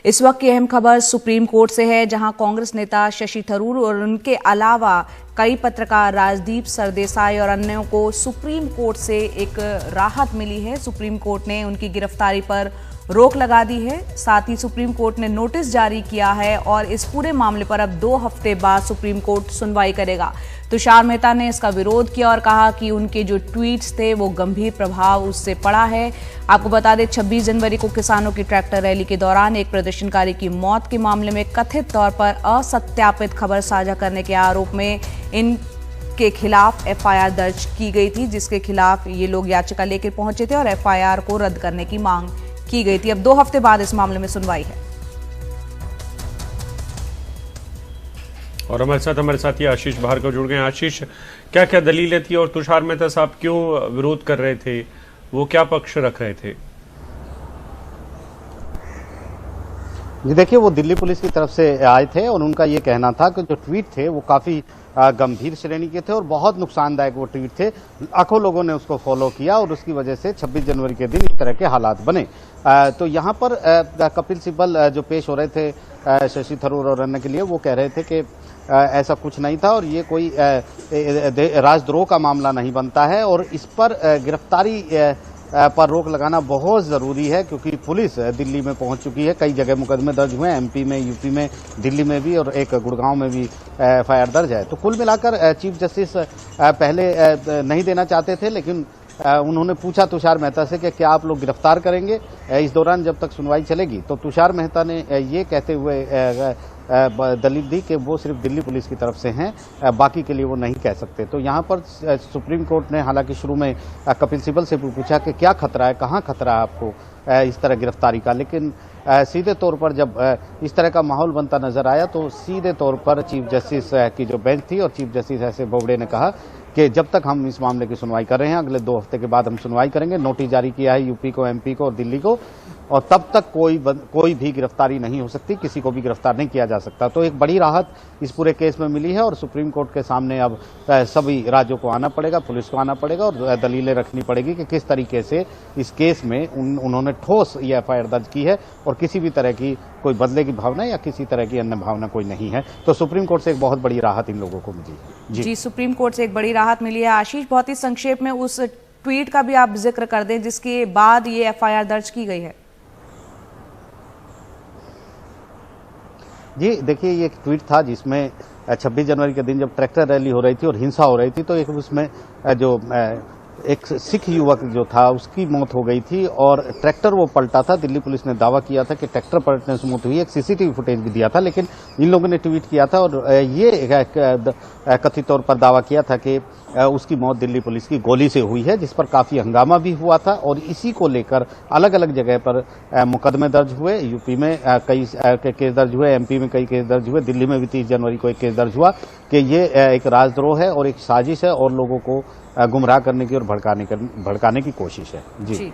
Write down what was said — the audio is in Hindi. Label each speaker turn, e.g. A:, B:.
A: इस वक्त की अहम खबर सुप्रीम कोर्ट से है, जहां कांग्रेस नेता शशि थरूर और उनके अलावा कई पत्रकार राजदीप सरदेसाई और अन्यों को सुप्रीम कोर्ट से एक राहत मिली है। सुप्रीम कोर्ट ने उनकी गिरफ्तारी पर रोक लगा दी है। साथ ही सुप्रीम कोर्ट ने नोटिस जारी किया है और इस पूरे मामले पर अब 2 हफ्ते बाद सुप्रीम कोर्ट सुनवाई करेगा। तुषार मेहता ने इसका विरोध किया और कहा कि उनके जो ट्वीट्स थे वो गंभीर प्रभाव उससे पड़ा है। आपको बता दें 26 जनवरी को किसानों की ट्रैक्टर रैली के दौरान एक प्रदर्शनकारी की मौत के मामले में कथित तौर पर असत्यापित खबर साझा करने के आरोप में इनके खिलाफ एफआईआर दर्ज की गई थी, जिसके खिलाफ ये लोग याचिका लेकर पहुंचे थे और एफआईआर को रद्द करने की मांग की गई थी। अब 2 हफ्ते बाद इस मामले में सुनवाई है।
B: और हमारे साथी आशीष भार्गव जुड़ गए। आशीष, क्या क्या दलीलें थी और तुषार मेहता साहब क्यों विरोध कर रहे थे, वो क्या पक्ष रख रहे थे?
C: जी देखिए, वो दिल्ली पुलिस की तरफ से आए थे और उनका ये कहना था कि जो ट्वीट थे वो काफी गंभीर श्रेणी के थे और बहुत नुकसानदायक वो ट्वीट थे। लाखों लोगों ने उसको फॉलो किया और उसकी वजह से 26 जनवरी के दिन इस तरह के हालात बने। तो यहाँ पर कपिल सिब्बल जो पेश हो रहे थे शशि थरूर और अन्य के लिए, वो कह रहे थे कि ऐसा कुछ नहीं था और ये कोई राजद्रोह का मामला नहीं बनता है और इस पर गिरफ्तारी पर रोक लगाना बहुत जरूरी है, क्योंकि पुलिस दिल्ली में पहुंच चुकी है। कई जगह मुकदमे दर्ज हुए हैं, एमपी में, यूपी में, दिल्ली में भी, और एक गुड़गांव में भी एफआईआर दर्ज है। तो कुल मिलाकर चीफ जस्टिस पहले नहीं देना चाहते थे, लेकिन उन्होंने पूछा तुषार मेहता से कि क्या आप लोग गिरफ्तार करेंगे इस दौरान जब तक सुनवाई चलेगी। तो तुषार मेहता ने ये कहते हुए दलील दी कि वो सिर्फ दिल्ली पुलिस की तरफ से हैं, बाकी के लिए वो नहीं कह सकते। तो यहाँ पर सुप्रीम कोर्ट ने हालांकि शुरू में कपिल सिब्बल से पूछा कि क्या खतरा है, कहाँ खतरा है आपको इस तरह गिरफ्तारी का, लेकिन सीधे तौर पर जब इस तरह का माहौल बनता नजर आया तो सीधे तौर पर चीफ जस्टिस की जो बेंच थी और chief justice S A Bobde ने कहा कि जब तक हम इस मामले की सुनवाई कर रहे हैं, अगले 2 हफ्ते के बाद हम सुनवाई करेंगे। नोटिस जारी किया है यूपी को, एमपी को और दिल्ली को, और तब तक कोई भी गिरफ्तारी नहीं हो सकती, किसी को भी गिरफ्तार नहीं किया जा सकता। तो एक बड़ी राहत इस पूरे केस में मिली है और सुप्रीम कोर्ट के सामने अब सभी राज्यों को आना पड़ेगा, पुलिस को आना पड़ेगा और दलीलें रखनी पड़ेगी कि किस तरीके से इस केस में उन्होंने ठोस ये एफआईआर दर्ज की है और किसी भी तरह की कोई बदले की भावना या किसी तरह की अन्य भावना कोई नहीं है। तो सुप्रीम कोर्ट से एक बहुत बड़ी राहत इन लोगों को मिली।
A: जी, सुप्रीम कोर्ट से एक बड़ी राहत मिली है। आशीष, बहुत ही संक्षेप में उस ट्वीट का भी आप जिक्र कर दें जिसके बाद ये एफआईआर दर्ज की गई है।
C: जी देखिए, ये एक ट्वीट था जिसमें 26 जनवरी के दिन जब ट्रैक्टर रैली हो रही थी और हिंसा हो रही थी, तो एक उसमें जो एक सिख युवक जो था उसकी मौत हो गई थी और ट्रैक्टर वो पलटा था। दिल्ली पुलिस ने दावा किया था कि ट्रैक्टर पलटने से मौत हुई। एक सीसीटीवी फुटेज भी दिया था, लेकिन इन लोगों ने ट्वीट किया था और ये कथित तौर पर दावा किया था कि उसकी मौत दिल्ली पुलिस की गोली से हुई है, जिस पर काफी हंगामा भी हुआ था और इसी को लेकर अलग अलग जगह पर मुकदमे दर्ज हुए। यूपी में कई केस दर्ज हुए, एमपी में कई केस दर्ज हुए, दिल्ली में भी 30 जनवरी को एक केस दर्ज हुआ कि ये एक राजद्रोह है और एक साजिश है और लोगों को गुमराह करने की और भड़काने की कोशिश है। जी।